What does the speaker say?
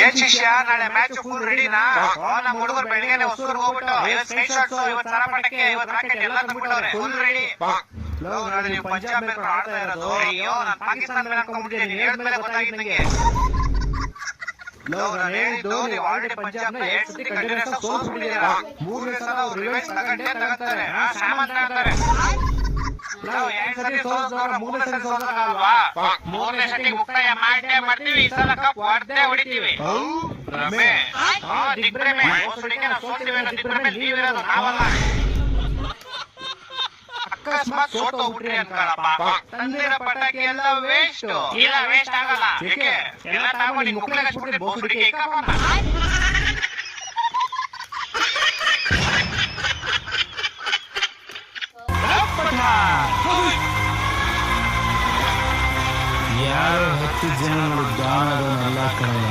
ಏನ್ ಶಿಷ್ಯ ನಾಳೆ ಮ್ಯಾಚ್ ಫುಲ್ ರೆಡಿನಾ? ನಮ್ಮ ಹುಡುಗರು ಬೆಳಿಗ್ಗೆ ಹೊಸೂರು ಹೋಗ್ಬಿಟ್ಟು ಇವತ್ತು ಸ್ಕೈಟ್ ಶಾಟ್ಸ್, ಇವತ್ತು ಸರಪಟಕ್ಕೆ, ಇವತ್ತು ರಾಕೆಟ್ ಎಲ್ಲ ತಂದ್ಬಿಟ್ಟವ್ರೆ. Full ready. ನಾಳೆ ನೀವು ಪಂಜಾಬ್ ಮೇಲೆ ಆಡ್ತಾ ಇರೋದು. ಅಯ್ಯೋ ನಾನು ಪಾಕಿಸ್ತಾನ ಮೇಲೆ ಅನ್ಕೊಂಡ್ಬಿಟ್ಟಿದ್ದೀನಿ. ನೀನ್ ಹೇಳಿದ್ಮೇಲೆ ಗೊತ್ತಾಗಿತ್ತು ನಂಗೆ. ನಾನು ಹೇಳಿದ್ದು ನೀವು ಆಲ್ರೆಡಿ ಪಂಜಾಬ್ನ 7 ಸತಿ ಕಂಟಿನ್ಯೂಸ್ ಸೋಲ್ಸ್ಬಿಟ್ಟಿದ್ದೀರಾ. 3ನೇ ಸಲ ಅವ್ರು ರಿವೆಂಜ್ ತಗೊಂತಾರೆ. ಸಾಮಾನ್ ತಗೊಂತಾರೆ. ನಾವು 2 ಸತಿ ಸೋಲ್ಸೋರು 3ನೇ ಸತಿ ಸೋಲ್ಸೋಕ್ಕಾಗಲ್ವಾ? 3ನೇ ಸತಿ ಮುಕ್ತಾಯ ಮಾಡ್ತೀವಿ. ಈ ಸಲ ಕಪ್ ಹೊಡಿತೀವಿ. ರಮೇ ದಿಗ್ಭ್ರಮೆ. ಹೋಸಡಿಗೆ ನಾವು ಸೋಲ್ತೀವಿ ಅನ್ನೋ ದಿಗ್ಭ್ರಮೆ ನೀವಿರೋದು, ನಾವಲ್ಲ. ಅಕಸ್ಮಾತ್ ಸೋತೋಗ್ಬಿಟ್ರಿ ಅನ್ಕೊಳಪ್ಪ, ತಂದಿರೋ ಪಟಾಕಿ ಎಲ್ಲ ವೇಸ್ಟ್. ಇಲ್ಲ ವೇಸ್ಟ್ ಆಗಲ್ಲ. ಏಕೆ ಎಲ್ಲ ತಗೊಂಡು ಮುಕ್ಳಿಗೆ ಹಚ್ಬಿಟ್ಟು ಬೋಸುಡಿಗೆ ಇಕ್ಕಪ್ಪ. ಯಾರೋ 10 ಜನ ದಾನದನ್ನೆಲ್ಲ ಕಳೆಯ